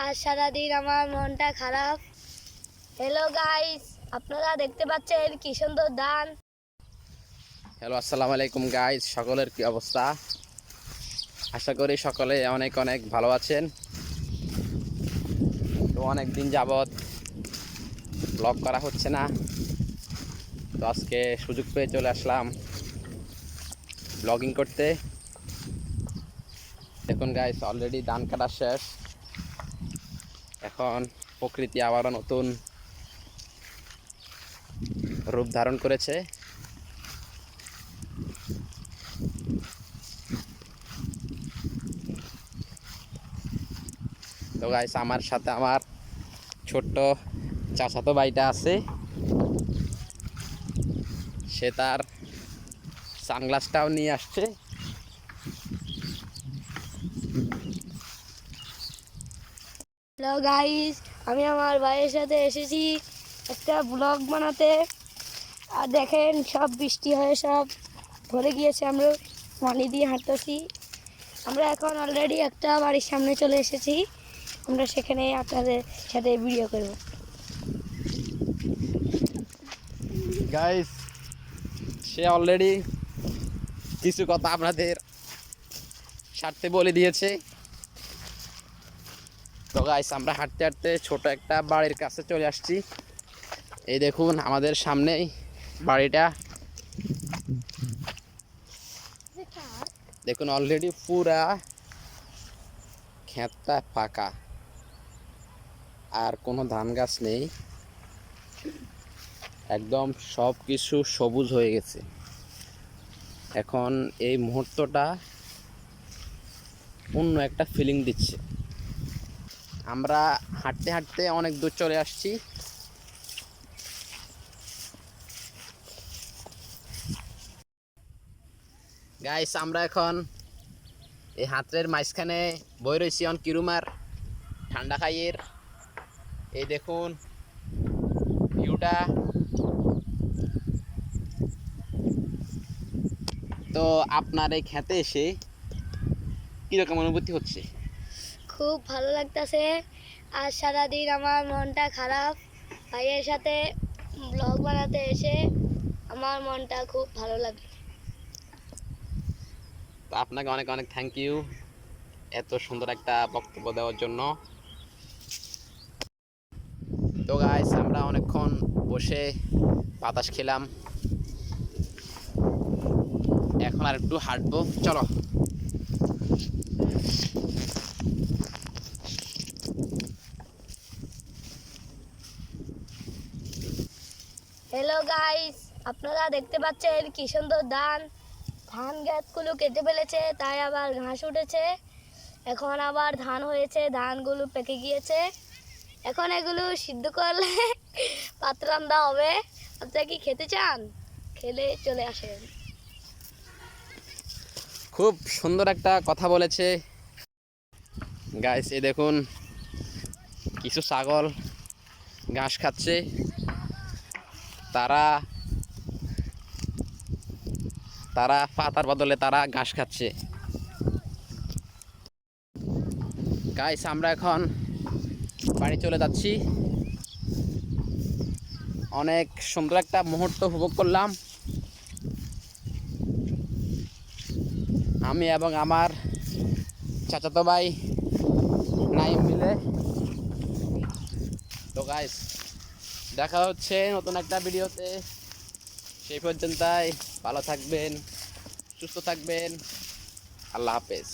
আজ সারাদিন আমার মনটা খারাপ। হ্যালো গাইস, আপনারা দেখতে পাচ্ছেন কি সুন্দর ধান। হ্যালো, আসসালামু আলাইকুম গাইস। সকলের কি অবস্থা? আশা করি সকলে অনেক অনেক ভালো আছেন। তো অনেক দিন যাবত ব্লগ করা হচ্ছে না, তো আজকে সুযোগ পেয়ে চলে আসলাম ব্লগিং করতে। দেখুন গাইস, অলরেডি ধান কাটা শেষ। এখন প্রকৃতি আবারও নতুন রূপ ধারণ করেছে। তো গাইস, আমার সাথে আমার ছোট্ট চাচাতো ভাইটা আছে। সে তার সানগ্লাসটাও নিয়ে আসছে। হ্যালো গাইস, আমি আমার ভাইয়ের সাথে এসেছি একটা ব্লগ বানাতে। আর দেখেন সব বৃষ্টি হয়ে সব ভরে গিয়েছে, আমরা পানি দিয়ে হাঁটতেছি। আমরা এখন অলরেডি একটা বাড়ির সামনে চলে এসেছি। আমরা সেখানে আপনাদের সাথে ভিডিও করব। গাইস, সে অলরেডি কিছু কথা আপনাদের স্বার্থে বলে দিয়েছে। তো গাইস, আমরা হাঁটতে হাঁটতে ছোট একটা বাড়ির কাছে চলে আসছি। এই দেখুন আমাদের সামনেই বাড়িটা। দেখুন অলরেডি পুরা ক্ষেতটা ফাঁকা, আর কোনো ধান গাছ নেই। একদম সব কিছু সবুজ হয়ে গেছে। এখন এই মুহূর্তটা অন্য একটা ফিলিং দিচ্ছে। আমরা হাঁটতে হাঁটতে অনেক দূর চলে আসছি। গাইস, আমরা এখন এই হাতের মাঝখানে বই রয়েছি অন কিরুমার ঠান্ডা খাইয়ের। এই দেখুন ভিউটা। তো আপনার এই খেতে এসে কিরকম অনুভূতি হচ্ছে? খুব ভালো লাগতেছে। আজ সারাদিন আমার মনটা খারাপ। ভাইয়ের সাথে ব্লগ বানাতে এসে আমার মনটা খুব ভালো লাগে। তো আপনাকে অনেক অনেক থ্যাংক ইউ এত সুন্দর একটা বক্তব্য দেওয়ার জন্য। তো গাইস, আমরা অনেকক্ষণ বসে বাতাস খেলাম। এখন আর একটু হাঁটবো, চলো। হ্যালো গাইস, আপনারা দেখতে পাচ্ছেন কি সুন্দর ধান। ধান গাছগুলো কেটে ফেলেছে, তাই আবার ঘাস উঠেছে। এখন আবার ধান হয়েছে, ধানগুলো পেকে গিয়েছে। এখন এগুলো সিদ্ধ করলে পাতরান্দা হবে। আপনারা কি খেতে চান? খেলে চলে আসেন। খুব সুন্দর একটা কথা বলেছে গাইস। এই দেখুন কিছু ছাগল ঘাস খাচ্ছে। তারা তারা পাতার বদলে তারা ঘাস খাচ্ছে। গাইস, আমরা এখন বাড়ি চলে যাচ্ছি। অনেক সুন্দর একটা মুহূর্ত উপভোগ করলাম আমি এবং আমার চাচাতো ভাই নাইম মিলে। তো গাইস, দেখা হচ্ছে নতুন একটা ভিডিওতে। সেই পর্যন্তই ভালো থাকবেন, সুস্থ থাকবেন। আল্লাহ হাফেজ।